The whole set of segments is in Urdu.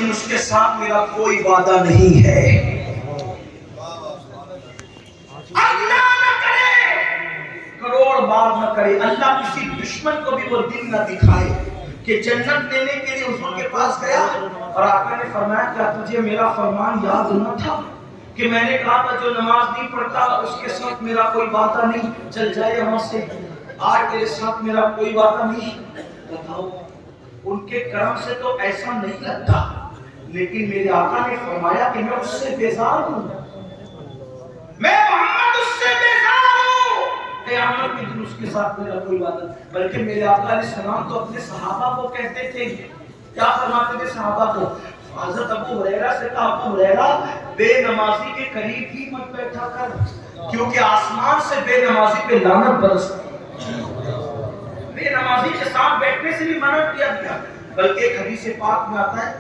دن اس کے ساتھ میرا کوئی وعدہ نہیں ہے. اللہ نہ کرے، کروڑ بار نہ کرے، اللہ کسی دشمن کو بھی وہ دن نہ دکھائے کہ جنت دینے کے لیے حضور کے پاس گیا اور آقا نے فرمایا کیا تجھے میرا فرمان یاد نہ تھا کہ میں نے کہا تھا جو نماز نہیں پڑھتا اس کے ساتھ میرا کوئی وعدہ نہیں، چل جائے یہاں سے، آج تیرے ساتھ میرا کوئی وعدہ نہیں. بتاؤ ان کے کرم سے تو ایسا نہیں لگتا، لیکن میرے آقا نے فرمایا کہ میں اس سے بیزار ہوں، میں محمد اس سے بیزار ہوں. قیامت کے دن اس کے ساتھ میرا کوئی وعدہ نہیں. بلکہ میرے آقا علیہ السلام تو اپنے صحابہ کو کہتے تھے، کیا فرماتے تھے صحابہ کو؟ حضرت ابو ہریرہ سے کہا ابو ہریرہ بے نمازی کے قریب ہی مت بیٹھا کر، کیونکہ آسمان سے بے نمازی پہ لعنت برستی. بے نمازی کے ساتھ بیٹھنے سے بھی منع کیا گیا. بلکہ ایک حدیث پاک میں آتا ہے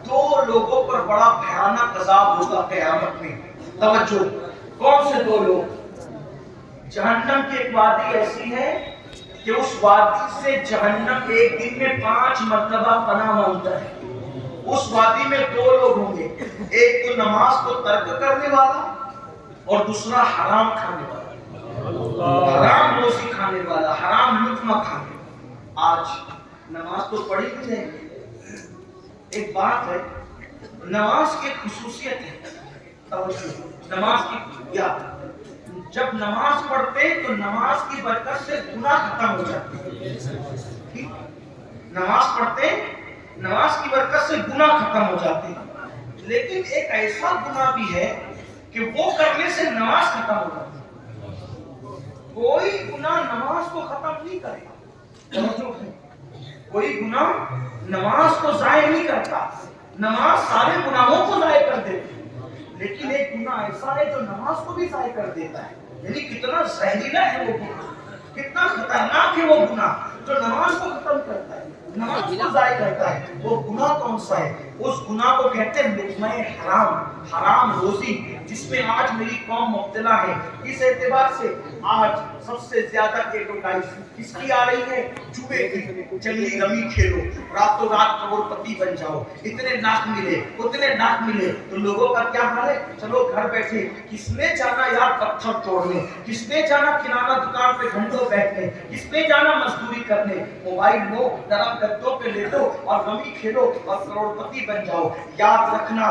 دو لوگوں پر بڑا بھیانک عذاب ہوگا قیامت میں. توجہ، کون سے دو لوگ؟ جہنم کی ایک وادی ایسی ہے کہ اس وادی سے جہنم ایک دن میں 5 مرتبہ پناہ مانگتا ہے. اس وادی میں دو لوگ ہوں گے، ایک تو نماز کو ترک کرنے والا اور دوسرا حرام کھانے والا، حرام روزی کھانے والا، حرام لقمہ کھانے والا. آج نماز تو پڑھی بھی جائے گی. ایک بات ہے، نماز کی خصوصیت ہے، نماز کی یا جب نماز پڑھتے تو نماز کی برکت سے گناہ ختم ہو جاتے. نماز پڑھتے نماز کی برکت سے گناہ ختم ہو جاتے ہیں، لیکن ایک ایسا گناہ بھی ہے کہ وہ کرنے سے نماز ختم ہو جاتی ہے. کوئی گناہ نماز کو ختم نہیں کرے گا، کوئی گناہ نماز کو ضائع نہیں کرتا. نماز سارے گناہوں کو ضائع کر دیتی ہے، لیکن ایک گناہ ایسا ہے جو نماز کو بھی ضائع کر دیتا ہے. یعنی کتنا زہریلا ہے وہ گناہ، کتنا خطرناک ہے وہ گناہ جو نماز کو ختم کرتا ہے، نماز کو ضائع کرتا ہے. وہ گناہ کون سا ہے؟ اس گناہ کو کہتے ہیں لقمہ حرام، حرام روزی، جس میں آج میری قوم مبتلا ہے. اس اعتبار سے آج سب سے زیادہ ایڈورٹائز کس کی آ رہی ہے؟ جوئے کی. جنگلی رمی کھیلو، راتوں رات کروڑ پتی بن جاؤ، اتنے لاکھ ملے اتنے لاکھ ملے. تو لوگوں کا کیا حال ہے؟ چلو گھر بیٹھے، کس نے جانا یار پتھر توڑنے، کس نے جانا کرانہ دکان پہ گھنٹوں بیٹھنے، کس نے جانا مزدوری کرنے. موبائل لو، نرم گدوں پہ لیٹو اور رمی کھیلو اور کروڑ پتی بن جاؤ. یاد رکھنا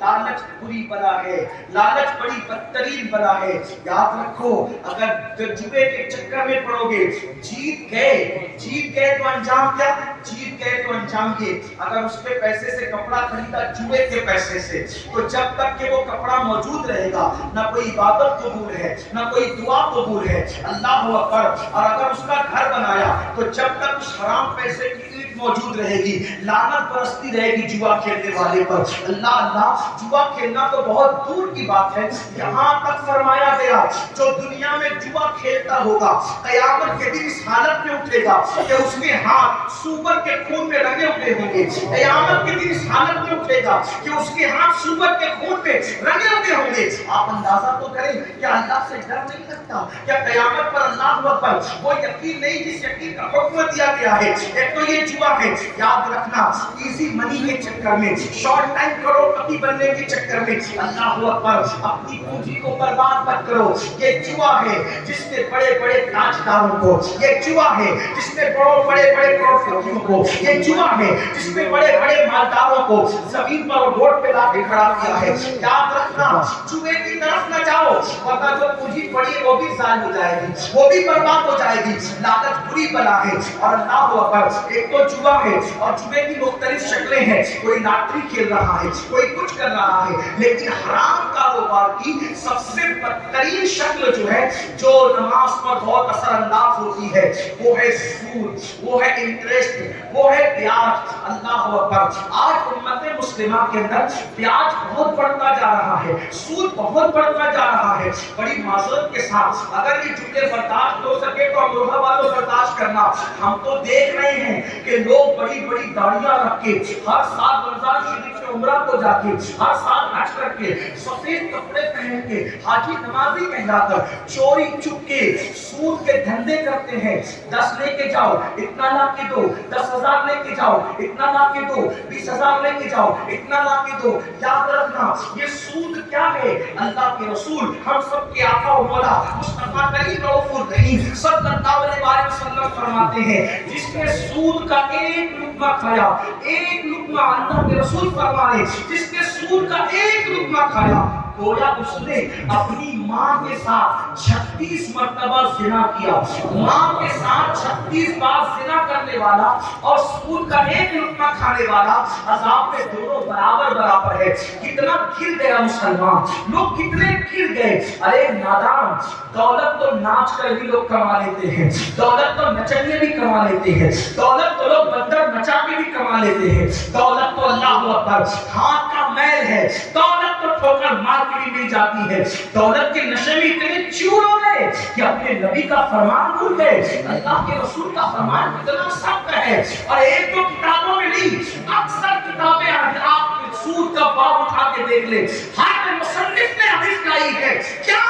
لالچ بری بلا ہے، لالچ بڑی بدترین بلا ہے. یاد رکھو اگر جوئے کے چکر میں پڑو گے، جیت گئے تو انجام کیا؟ جیت گئے تو انجام یہ اگر اس پہ پیسے سے کپڑا خریدا جوئے کے پیسے سے، تو جب تک کہ وہ کپڑا موجود رہے گا نہ کوئی عبادت قبول ہے نہ کوئی دعا قبول ہے. اللہ اکبر. اور اگر اس کا گھر بنایا تو جب تک اس حرام پیسے کی اینٹ موجود رہے گی لعنت برستی رہے گی جوا کھیلنے والے پر. اللہ، جوا کھیلنا تو بہت دور کی بات ہے. یہاں تک فرمایا گیا جو دنیا میں جوا کھیلتا ہوگا قیامت کے دن اس حالت میں اٹھے گا کہ اس کے ہاتھ سور کے خون میں رنگے ہوئے ہوں گے. قیامت کے دن اس حالت میں اٹھے گا کہ اس کے ہاتھ سور کے خون میں رنگے ہوئے ہوں گے. آپ اندازہ تو کریں کیا اللہ سے ڈر نہیں لگتا؟ کیا قیامت پر اللہ اکبر وہ یقین نہیں جس یقین کا حکم دیا گیا ہے؟ ایک تو یہ جوا ہے. یاد رکھنا ایزی منی کے چکر میں، شارٹ ٹائم کروڑ پتی بننے کے چکر میں اللہ اکبر اپنی پونجی کو برباد مت کرو. یہ جوا ہے جس نے بڑے بڑے تاجداروں کو، یہ جوا ہے جس نے بڑے بڑے کروڑپتیوں کو، یہ جوا ہے جس نے بڑے بڑے مالداروں کو زمین پر اور روڈ پہ لا کے کھڑا کیا ہے. یاد رکھنا جوئے کی طرف نہ جاؤ ورنہ جو پونجی پڑی ہے وہ بھی ضائع ہو جائے گی، وہ بھی برباد ہو جائے گی. لالچ بری بلا ہے. اور اللہ اکبر ایک تو جوا ہے اور جوئے کی مختلف شکلیں ہیں. کوئی لاٹری کھیل رہا ہے، کوئی کچھ کر رہا ہے، لیکن حرام کاروبار کی سب سے بدترین شکل جو ہے جو نماز پر بہت اثر انداز ہوتی ہے وہ ہے سود، وہ ہے انٹرسٹ، وہ ہے بیاج. اللہ اکبر. آج امت مسلمہ کے اندر بیاج بہت بڑھتا جا رہا ہے، سود بہت بڑھتا جا رہا ہے. بڑی معذرت کے ساتھ اگر یہ جملے برداشت ہو سکے تو امروہہ والوں برداشت کرنا. ہم تو دیکھ رہے ہیں کہ لوگ بڑی بڑی داڑیاں رکھ کے ہر سال رمضان شریف میں عمرہ کو جا کے ہر سال حج کر کے سفید کپڑے پہن کے حاجی نمازی کہلا کر چوری چپ کے سود کے دھندے کرتے ہیں. 10 لے کے جاؤ اتنا لا کے دو, 10,000 لے کے جاؤ اتنا لا کے دو, 20,000 لے کے جاؤ اتنا لا کے دو. یاد رکھنا یہ سود کیا ہے. اللہ کے رسول ہم سب کے آقا و مولا مصطفیٰ کریم رؤوف الرحیم صلی اللہ علیہ وسلم فرماتے ہیں جس نے سود کا ایک لقمہ کھایا, ایک لقمہ, اللہ کے رسول فرمائے جس نے سود کا ایک لقمہ کھایا گویا اس نے اپنی ماں کے ساتھ 36 مرتبہ زنا کیا. ماں کے ساتھ 36 بار زنا کرنے والا اور سود کا ایک لقمہ کھانے والا عذاب میں دونوں برابر برابر ہے. کتنا گر گیا مسلمان, لوگ کتنے گر گئے. ارے نادان, دولت تو ناچ کر بھی لوگ کما لیتے ہیں, دولت تو نچنیے بھی کما لیتے ہیں, دولت تو لوگ بندر نچا کے بھی کما لیتے ہیں, دولت تو اللہ اکبر ہاتھ کا میل ہے, دولت تو ٹھوکر مار کے بھی مل جاتی ہے. دولت کے نشے میں اتنے چور ہو گئے کہ اپنے نبی کا فرمان بھول گئے. اللہ کے رسول کا فرمان اتنا سخت ہے اور ایک دو کتابوں میں نہیں, اکثر کتابیں آپ سود کا باب اٹھا کے دیکھ لیں, ہر مصنف نے حدیث لائی ہے کیا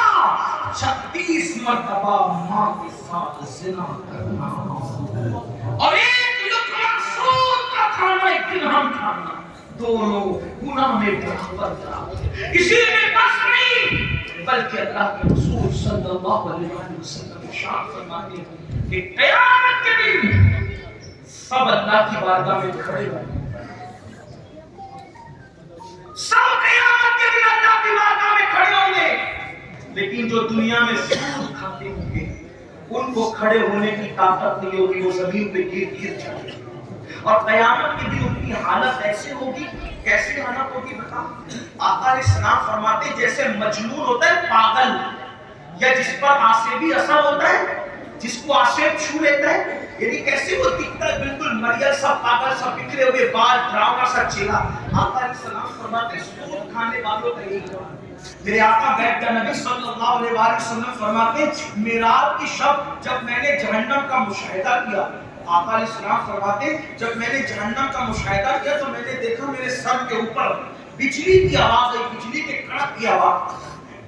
36 مرتبہ ماں کے ساتھ زنا کرنا اور ایک لقمہ سود کا کھانا, ایک دن ہم کھانا, دونوں گناہ میں برابر برابر. اسی میں بس نہیں بلکہ اللہ کے رسول صلی اللہ علیہ وسلم ارشاد فرماتے ہیں کہ قیامت کے دن سب اللہ کی بارگاہ میں کھڑے ہوں گے, سب قیامت کے دن اللہ کی بارگاہ میں کھڑے ہوں گے, لیکن جو دنیا میں سود کھاتے ہوں گے ان کو کھڑے ہونے کی طاقت نہیں ہوگی, وہ زمین پہ گر جائیں گے. اور قیامت کے دن ان کی حالت ایسے ہوگی, کیسے حالت ہوگی بتا. آقا علیہ السلام فرماتے جیسے مجنون ہوتا ہے پاگل, یا جس پر آسیبی اثر ہوتا ہے, جس کو آسیب چھو لیتا ہے, یعنی کیسے وہ دکھتا ہے بالکل مریض سا, پاگل سا, بکھرے ہوئے بال, ڈراؤنا سا چہرہ. آقا علیہ السلام فرماتے سود کھانے والوں کا یہی حال. میرے آقا بیٹھ کر نبی صلی اللہ علیہ وسلم فرماتے معراج کی شب جب میں نے جہنم کا مشاہدہ کیا, آقا علیہ السلام فرماتے جب میں نے جہنم کا مشاہدہ کیا تو میں نے دیکھا میرے سر کے اوپر بجلی کی آواز آئی, بجلی کے کڑک کی آواز,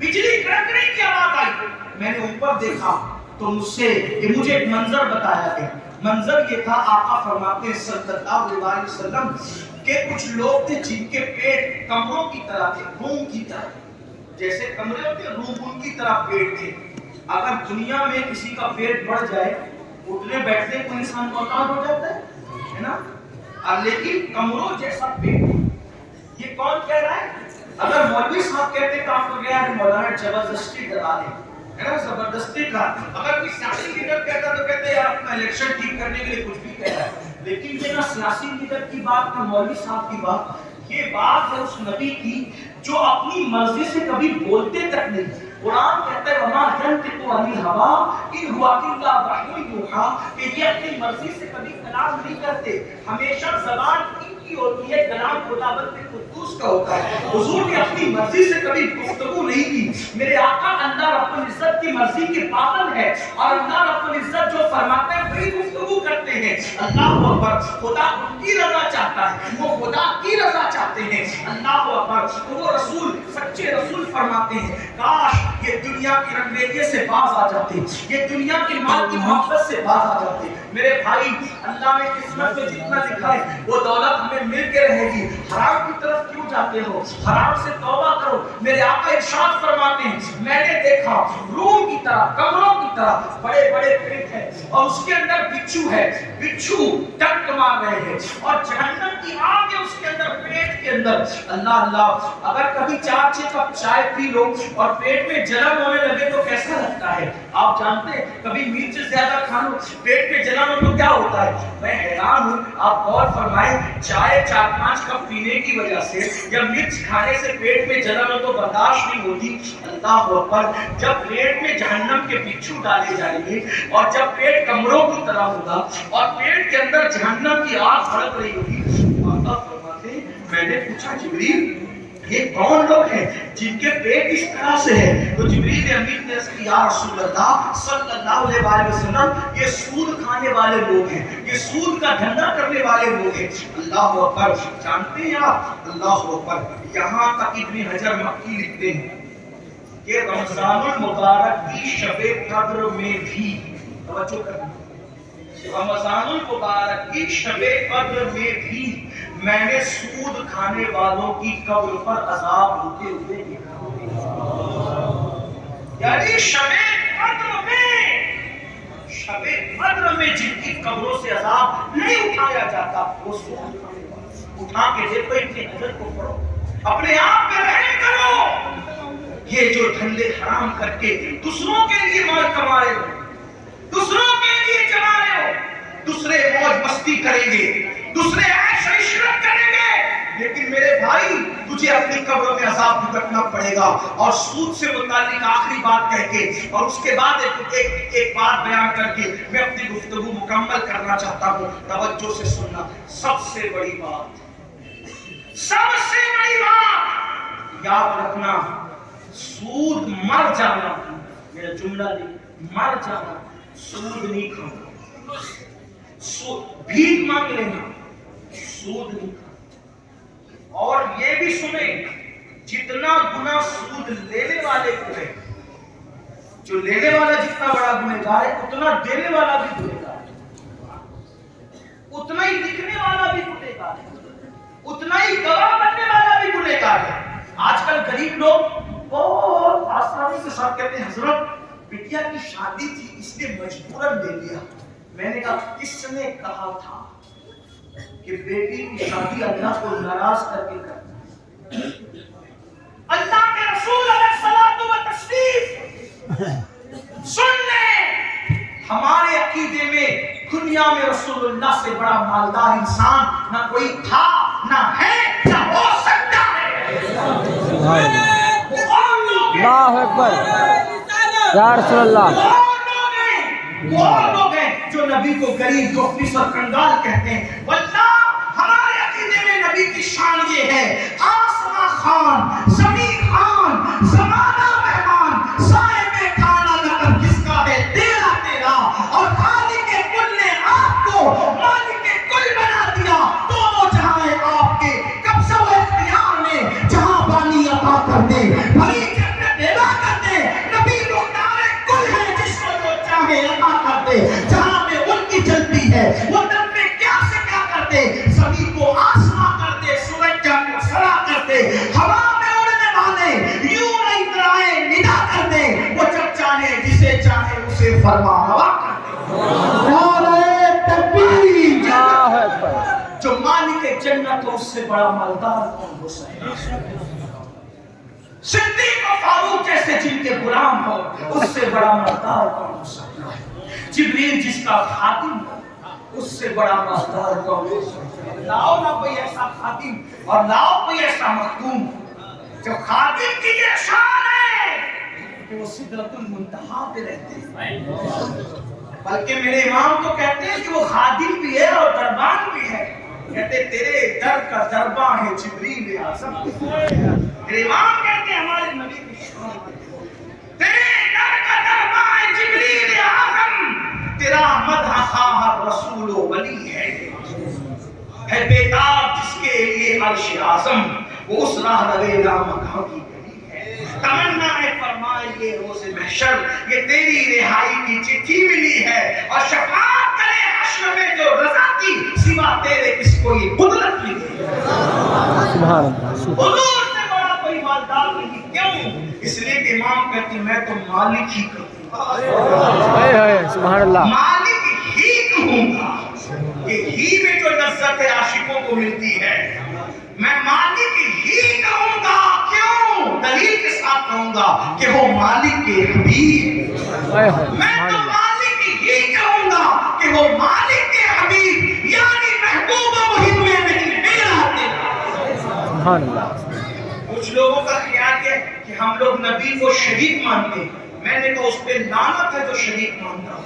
بجلی کڑکنے کی آواز آئی. میں نے اوپر دیکھا تو مجھے ایک منظر بتایا گیا. منظر یہ تھا, آقا فرماتے صلی اللہ علیہ وسلم کہ کچھ لوگ تھے جن کے پیٹ کمروں کی طرح تھے, روم کی طرح, جیسے کمرے ہوتے ہیں روم, ان کی طرح پیٹ تھے. اگر دنیا میں کسی کا پیٹ بڑھ جائے اٹھنے بیٹھنے کو انسان محتاج ہو جاتا ہے نا, لیکن کمروں جیسا پیٹ. یہ کون کہہ رہا ہے؟ اگر مولوی صاحب کہتے ہیں کام ہو گیا ہے مولانا زبردستی ڈرا دے, ہے نا, زبردستی ڈرا. اگر کوئی سیاسی لیڈر کہتا تو کہتے ہیں یار اپنا الیکشن ٹھیک کرنے کے لیے کچھ بھی کہہ رہا ہے. لیکن یہ نہ سیاسی لیڈر کی بات نہ مولوی صاحب کی بات, یہ بات ہے اس نبی کی جو اپنی مرضی سے کبھی بولتے تک نہیں. قرآن کہتا ہے وما ينطق عن الهوى ان هو الا وحی یوحی, کہ یہ اپنی مرضی سے کبھی کلام نہیں کرتے, ہمیشہ زبان ان کی ہوتی ہے, کلام خداوند قدوس کا ہوتا ہے. حضور نے اپنی مرضی سے کبھی گفتگو نہیں کی. میرے آقا اللہ رب العزت کی مرضی کے پابند ہے اور اللہ رب العزت جو فرماتے ہیں وہی گفتگو کرتے ہیں. اللہ اکبر, خدا ان کی رضا چاہتا ہے, وہ خدا کی رضا چاہتے ہیں. اللہ اکبر, وہ رسول سچے رسول فرماتے ہیں کاش یہ دنیا کی رنگریزی سے باز آ جاتے, یہ دنیا کی مال کی محبت سے باز آ جاتے. میرے بھائی, اللہ نے قسمت میں جتنا لکھا ہے وہ دولت ہمیں مل کے رہے گی. حرام کی طرف کیوں جاتے ہو, حرام سے توبہ کرو. میرے آقا ارشاد فرماتے ہیں میں نے دیکھا روم کی طرح, کمروں کی طرح بڑے بڑے پیٹ ہیں اور اس کے اندر بچھو ہے, بچھو ڈنک مار رہے ہیں اور جہنم کی آگ ہے اس کے اندر, پیٹ کے اندر. اللہ اللہ, اگر کبھی 4-6 کپ چائے پی لو اور پیٹ میں جلن ہونے لگے تو کیسا لگتا ہے؟ آپ جانتے ہیں کبھی مرچ زیادہ کھا لو پیٹ میں جلن ہو تو کیا ہوتا ہے؟ میں حیران ہوں, آپ غور فرمائیں, چائے 4-5 کپ پینے کی وجہ سے یا مرچ کھانے سے پیٹ میں جلن ہو تو برداشت نہیں ہوتی. اللہ اکبر, جب پیٹ میں جہنم کے بچھو ڈالے جائیں گے اور جب پیٹ کمروں کی طرح ہوگا اور پیٹ کے اندر جہنم کی آگ بھڑک رہی ہوگی, آقا فرماتے میں نے پوچھا جبریل یہ کون لوگ ہیں جن کے پیٹ اس طرح سے ہے؟ تو جبریل امین نے کہا یا رسول اللہ صلی اللہ علیہ وسلم یہ سود کھانے والے لوگ ہیں، یہ سود کا دھندا کرنے والے لوگ ہیں۔ اللہ اکبر، جانتے ہیں آپ؟ اللہ اکبر، یہاں تک ابن حجر مکی لکھتے ہیں کہ رمضان المبارک کی شب قدر میں بھی، توجہ کرنا، رمضان المبارک کی شب قدر میں بھی میں نے سود کھانے والوں کی قبر پر عذاب ہوتے ہوئے دیکھا۔ یعنی شب قدر میں جن کی قبروں سے عذاب نہیں اٹھایا جاتا وہ سود کھانے والے۔ اٹھا کے دیکھو ابن حجر کو پڑھو، اپنے آپ پہ رحم کرو۔ یہ جو دھندے حرام کر کے دوسروں کے لیے مال کما رہے ہو، دوسروں کے لیے چلا رہے ہو، دوسرے موج مستی کریں گے، دوسرے عیش و عشرت کریں گے، لیکن میرے بھائی تجھے اپنی قبر میں عذاب بھگتنا پڑے گا۔ اور سود سے متعلق آخری بات کہہ کے اور اس کے بعد ایک بات بیان کر کے میں اپنی گفتگو مکمل کرنا چاہتا ہوں، توجہ سے سننا۔ سب سے بڑی بات یاد رکھنا، سود مر جانا، میرا جملہ نہیں، مر جانا، سود نہیں کھانا، بھیک مانگ لینا، سود نہیں کھانا۔ اور یہ بھی سنیں، جتنا گناہ سود لینے والے کو ہے، جو لینے والا جتنا بڑا گنہگار ہے اتنا دینے والا بھی گنہگار ہے، اتنا ہی لکھنے والا بھی گنہگار ہے، اتنا ہی گواہ بننے والا بھی گنہگار ہے۔ آج کل غریب لوگ بہت آسانی کے ساتھ کہتے ہیں حضرت بٹیا کی شادی تھی اس نے مجبوراً لے لیا۔ میں نے کہا کس نے کہا تھا کہ بیٹی کی شادی اللہ کو ناراض کر کے کرنا ہے؟ اللہ کے رسول علیہ الصلوۃ والتسلیم سن لیں، ہمارے عقیدے میں دنیا میں رسول اللہ سے بڑا مالدار انسان نہ کوئی تھا، نہ ہے، نہ ہو سکتا ہے۔ اللہ اکبر، یا رسول اللہ۔ بہت لوگ ہیں جو نبی کو غریب، مفلس اور کنگال کہتے ہیں، واللہ ہمارے عقیدے میں نبی کی شان یہ ہے، آسمان خان، زمین خان، زمانہ مہمان، صاحب کھانا نظر کس کا ہے؟ تیرا تیرا۔ اور خالق کل نے آپ کو مالک کل بنا دیا، دونوں جہاں آپ کے قبضہ و اختیار میں، جہاں بانی عطا کر دے، بھلی جنت ادا کر دے، نبی مختار کل ہے جس کو جو چاہے عطا کر دے، جہاں میں ان کی چلتی ہے وہ دم میں کیا سے کیا کر دے، زمین کو آسمان کر دے، سورج جان کو سرا کر دے، ہوا میں اڑنے والے یوں نہیں اترائے ندا کر دے، وہ جب چاہے جسے چاہے اسے فرما روا کر دے۔ نعرہ تکبیر! جو مالک جنت ہو اس سے بڑا مالدار کون ہو سکتا ہے؟ صدیق و فاروق جیسے جن کے غلام ہو اس سے بڑا مالدار کون ہو سکتا ہے؟ جبریل جس کا خادم ہو اس سے بڑا مالدار کون ہو سکتا ہے؟ لاؤ نہ کوئی ایسا خادم اور لاؤ کوئی ایسا مخدوم جو خادم کی یہ شان ہے کہ وہ سدرۃ المنتہا پہ رہتے ہیں، بلکہ میرے امام تو کہتے ہیں کہ وہ خادم بھی ہے اور دربان بھی ہے، کہتے تیرے در کا درباں ہے جبریل اعظم۔ میرے امام کہتے ہیں ہمارے نبی کی شان، تیرے در کا درباں ہے جبریل اعظم، تیرا مدح خواہ رسول و ولی ہے بیتاب جس کے لیے عرش اعظم، وہ اس راہ روے رامگاہ کی گلی ہے، تمنا ہے فرمائے روز محشر یہ تیری رہائی کی چٹھی ملی ہے، اور شفاعت کرے حشر میں جو رضا کی سوا تیرے کس کو یہ قدرت ملی ہے۔ سبحان اللہ، حضور سے بڑا کوئی مالدار نہیں، کیوں؟ اس لیے کہ امام کہتے ہیں میں تو مالک ہی کہوں گا، سبحان اللہ، مالک ہی کہوں گا، کہ ہی میں جو لذت عاشقوں کو ملتی ہے میں مالک ہی کہوں گا۔ کیوں؟ دلیل کے ساتھ کہوں گا کہ وہ مالک کے حبیب، میں تو مالک ہی کہوں گا کہ وہ مالک کے حبیب، یعنی محبوب مہم میں نہیں میرا تیرا۔ سبحان اللہ۔ کچھ لوگوں کا خیال ہے کہ ہم لوگ نبی کو شریک مانتے ہیں، میں نے کہا اس پہ لعنت ہے جو شریک مانتا ہے،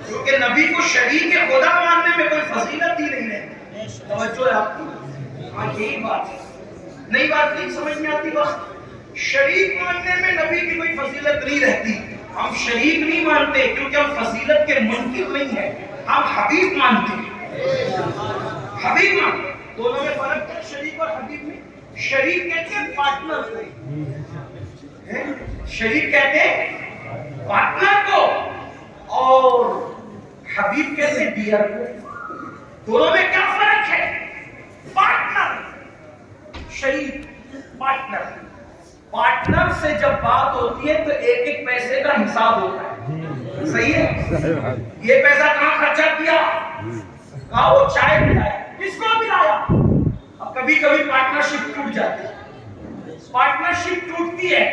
کیونکہ نبی کو شریک خدا ماننے میں کوئی فضیلت ہی نہیں ہے۔ توجہ ہے آپ کی؟ ہاں یہی بات ہے، نئی بات نہیں سمجھ میں آتی بات. شریک ماننے میں نبی کی کوئی فضیلت نہیں رہتی. ہم شریک نہیں مانتے کیونکہ ہم فضیلت کے منکر نہیں ہیں, ہم حبیب مانتے ہیں. حبیب مانتے, دونوں میں فرق ہے شریک اور حبیب میں. شریک کہتے ہیں پارٹنر کو, شریک کہتے ہیں پارٹنر کو, اور حبیب کہتے ہیں ڈیئر کو. دونوں میں کیا فرق ہے؟ پارٹنر, شریک, پارٹنر. پارٹنر سے جب بات ہوتی ہے تو ایک ایک پیسے کا حساب ہوتا ہے. صحیح ہے؟ یہ پیسہ کہاں خرچہ کیا, کہاں وہ چائے پلایا, کس کو پلایا. اب کبھی کبھی پارٹنرشپ ٹوٹ جاتی ہے. پارٹنرشپ ٹوٹتی ہے,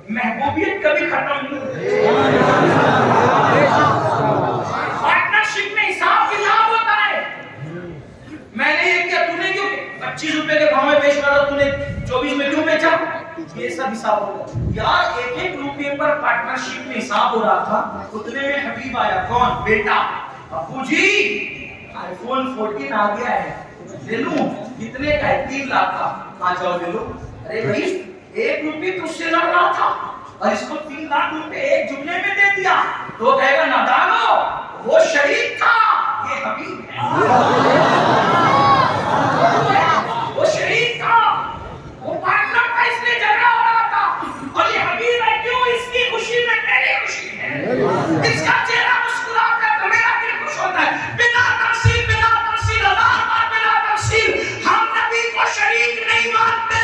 محبوبیت کبھی ختم نہیں ہوتی. پارٹنرشپ میں حساب کتاب ہوتا ہے. میں نے یہ کیا, تو نے کیوں 25 روپے کے بھاؤ میں بیچ رہا, تو نے 24 میں کیوں بیچا, یہ سب حساب ہوگا. یار ایک ایک روپے پر پارٹنرشپ میں حساب ہو رہا تھا, اتنے میں حبیب آیا. کون؟ بیٹا. ابو جی آئی فون 14 آ گیا ہے, لے لوں. کتنے کا ہے؟ 3 لاکھ کا. آ جاؤ لے لو. ارے بھائی 1 روپے تجھ سے لڑ رہا تھا اور اس کو 3 لاکھ روپے ایک جملے میں دے دیا, تو کہے گا نادانو وہ شریک تھا, یہ حبیب ہے. وہ شریک تھا, وہ پارٹنر تھا, اس لیے جھگڑا ہو رہا تھا. اور یہ حبیب ہے, کیوں؟ اس کی خوشی میں میری خوشی ہے. اس کا چہرہ مسکراتا ہے تو میرا دل خوش ہوتا ہے. بنا تفصیل ہزار بار بنا تفصیل ہم نبی کو شریک نہیں مانتے,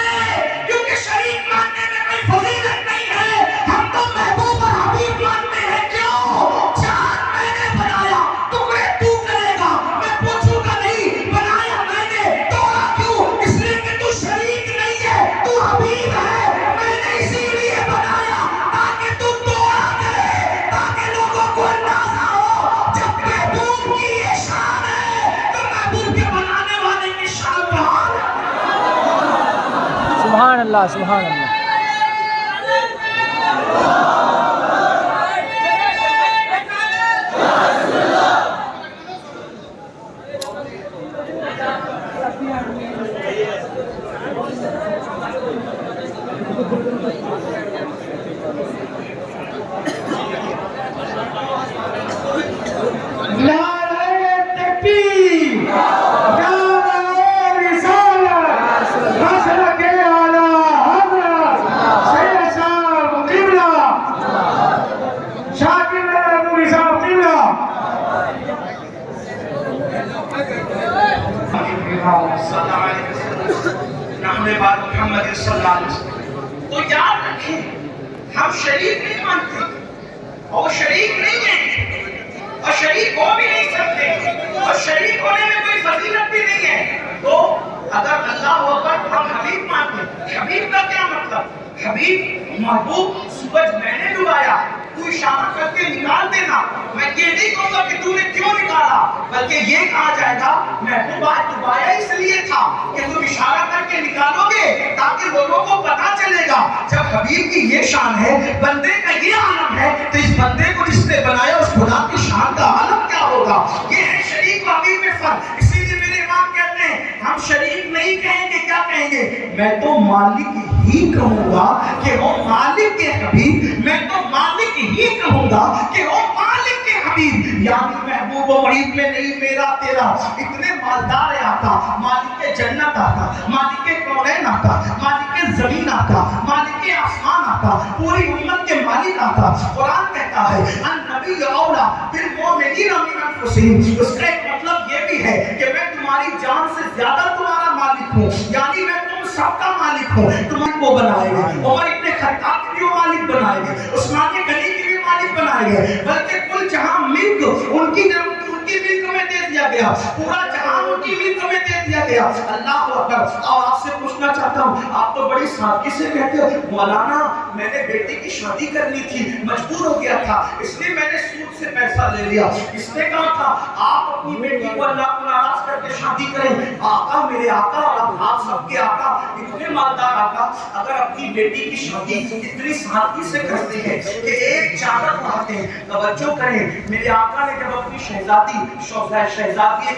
کیونکہ شریک ماننے میں کوئی فضیلت نہیں ہے. ہم تو محبوب اور حبیب مانتے ہیں. کیوں؟ 4 میں نے بنایا, ٹکڑے تو کرے گا, میں پوچھوں گا نہیں بنایا میں نے, توڑا کیوں؟ اس لیے کہ تو شریک نہیں ہے, تو حبیب ہے. میں نے اسی لیے بنایا تاکہ تو توڑا کرے, تاکہ لوگوں کو اندازہ ہو جب محبوب کی یہ شان ہے تو محبوب کے بنانے والے کی شان کہاں ہے. سبحان اللہ, سبحان اللہ. محمد صلی اللہ علیہ وسلم. تو یاد رکھیں ہم شریک نہیں مانتے, اور شریک نہیں ہیں, اور شریک ہو بھی نہیں سکتے, اور شریک ہونے میں کوئی فضیلت بھی نہیں ہے. تو اگر اللہ اکبر ہم حبیب مانتے, حبیب کا کیا مطلب؟ حبیب محبوب. سورج میں نے ڈبایا, تو اشارہ کر کے نکال دینا. میں یہ نہیں کہوں گا کہ تو نے کیوں نکالا, بلکہ یہ کہا جائے گا محبوب آج ڈبایا اس لیے تھا کہ تم اشارہ کر کے نکالو گے تاکہ لوگوں کو پتا چلے گا. جب حبیب کی یہ شان ہے, بندے کا یہ عالم ہے, تو اس بندے کو جس نے بنایا اس خدا کی شان کا عالم کیا ہوگا. یہ ہے شریک و حبیب میں فرق. اسی لیے میرے امام کہتے ہیں ہم شریک نہیں کہیں گے, کیا کہیں گے؟ میں تو مالک ہی کہوں گا کہ وہ مالک کے حبیب, میں تو مالک ہی کہوں گا کہ وہ مالک کے حبیب. یعنی محبوب و مرید میں نہیں میرا تیرا, اتنے مالدار آتا, مالک کے جنت آتا, مالک کے کونین آتا, مالک کے زمین آتا, مالک کے آسمان آتا, پوری امت کے مالک آتا. قرآن کہتا ہے النبی اولا بالمؤمنین من انفسہم. اس کا ایک مطلب یہ بھی ہے کہ میں تمہاری جان سے زیادہ تمہارا مالک ہوں, یعنی میں تم سب کا مالک ہوں. تمہیں کو بنائے گا, عمر ابن خطاب کی بھی مالک بنائے گے, عثمان غنی کی بھی مالک بنائے گے, بلکہ کل جہاں ملک ان کی ملک میں دے دیا گیا, پورا جہاں ان کی ملک میں دے دیا گیا. اللہ اکبر. اور آپ سے پوچھنا چاہتا ہوں, آپ تو بڑی سادگی سے کہتے ہو مولانا میں نے بیٹی کی شادی کرنی تھی, مجبور ہو گیا تھا, اس لیے میں نے سود سے پیسہ لے لیا. اس نے کہا تھا آپ اپنی بیٹی کو اللہ کو ناراض کر کے شادی کریں. آقا میرے آقا اور آپ سب کے آقا اتنے مالدار آقا اگر اپنی بیٹی کی شادی اتنی سادگی سے کرتے ہیں کہ ایک چادر اڑاتے ہیں. توجہ کریں میرے آقا نے جب اپنی شہزادی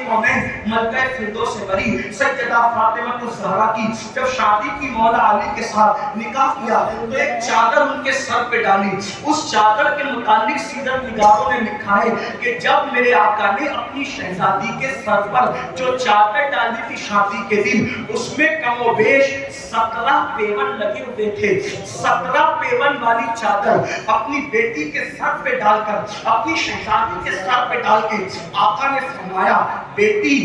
کونین ملکہ فردوس بری سیدہ فاطمہ الزہرا کی جب شادی کی مولا علی کے ساتھ نکاح کیا تو ایک چادر ان کے سر پہ ڈالی. اس چادر کے متعلق سیرت نگاروں نے لکھا ہے کہ جب میرے آقا نے اپنی شہزادی کے سر پر جو چادر ڈالی تھی شادی کے دن اس میں کم و بیش 17 پیون لگے ہوئے تھے. 17 پیون والی چادر اپنی بیٹی کے سر پہ ڈال کر اپنی شہزادی کے سر پہ ڈال کے آقا نے فرمایا بیٹی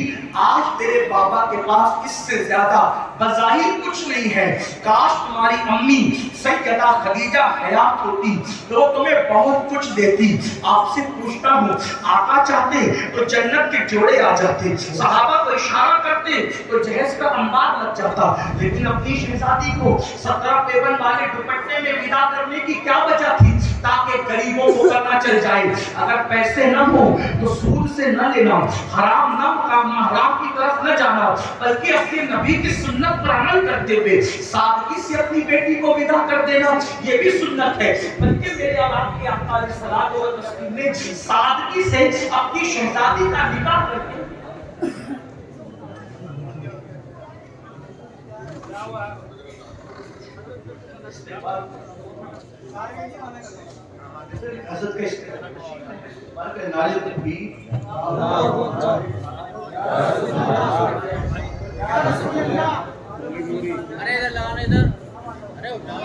آج تیرے بابا کے پاس اس سے زیادہ بظاہر کچھ نہیں ہے. کاش تمہاری امی سیدہ خدیجہ حیات ہوتی تو تمہیں بہت کچھ دیتی. آپ سے پوچھتا ہوں آقا چاہتے تو جنت کے جوڑے آ جاتے, صحابہ کو اشارہ کرتے تو جہیز کا انبار لگ جاتا, لیکن اپنی شہزادی کو 17 پیون والے دوپٹے میں ودا کرنے کی کیا وجہ تھی؟ تاکہ غریبوں کو پتہ چل جائے اگر پیسے نہ ہو تو سود سے نہ لینا, حرام نہ کھانا, حرام کی طرف نہ جانا, بلکہ اپنے نبی کی سنت پر عمل کرتے ہوئے سادگی سے اپنی بیٹی کو ودا کر دینا یہ بھی سنت ہے. بلکہ میرے اور آپ کے آقا علیہ الصلوۃ والتسلیم نے سادگی سے اپنی شہزادی کا نکاح کر دیا. حضرت کے استعمال کے نعرے تکبیر اللہ اکبر یا رسول اللہ. ارے ادھر لگانا, ادھر ارے اٹھا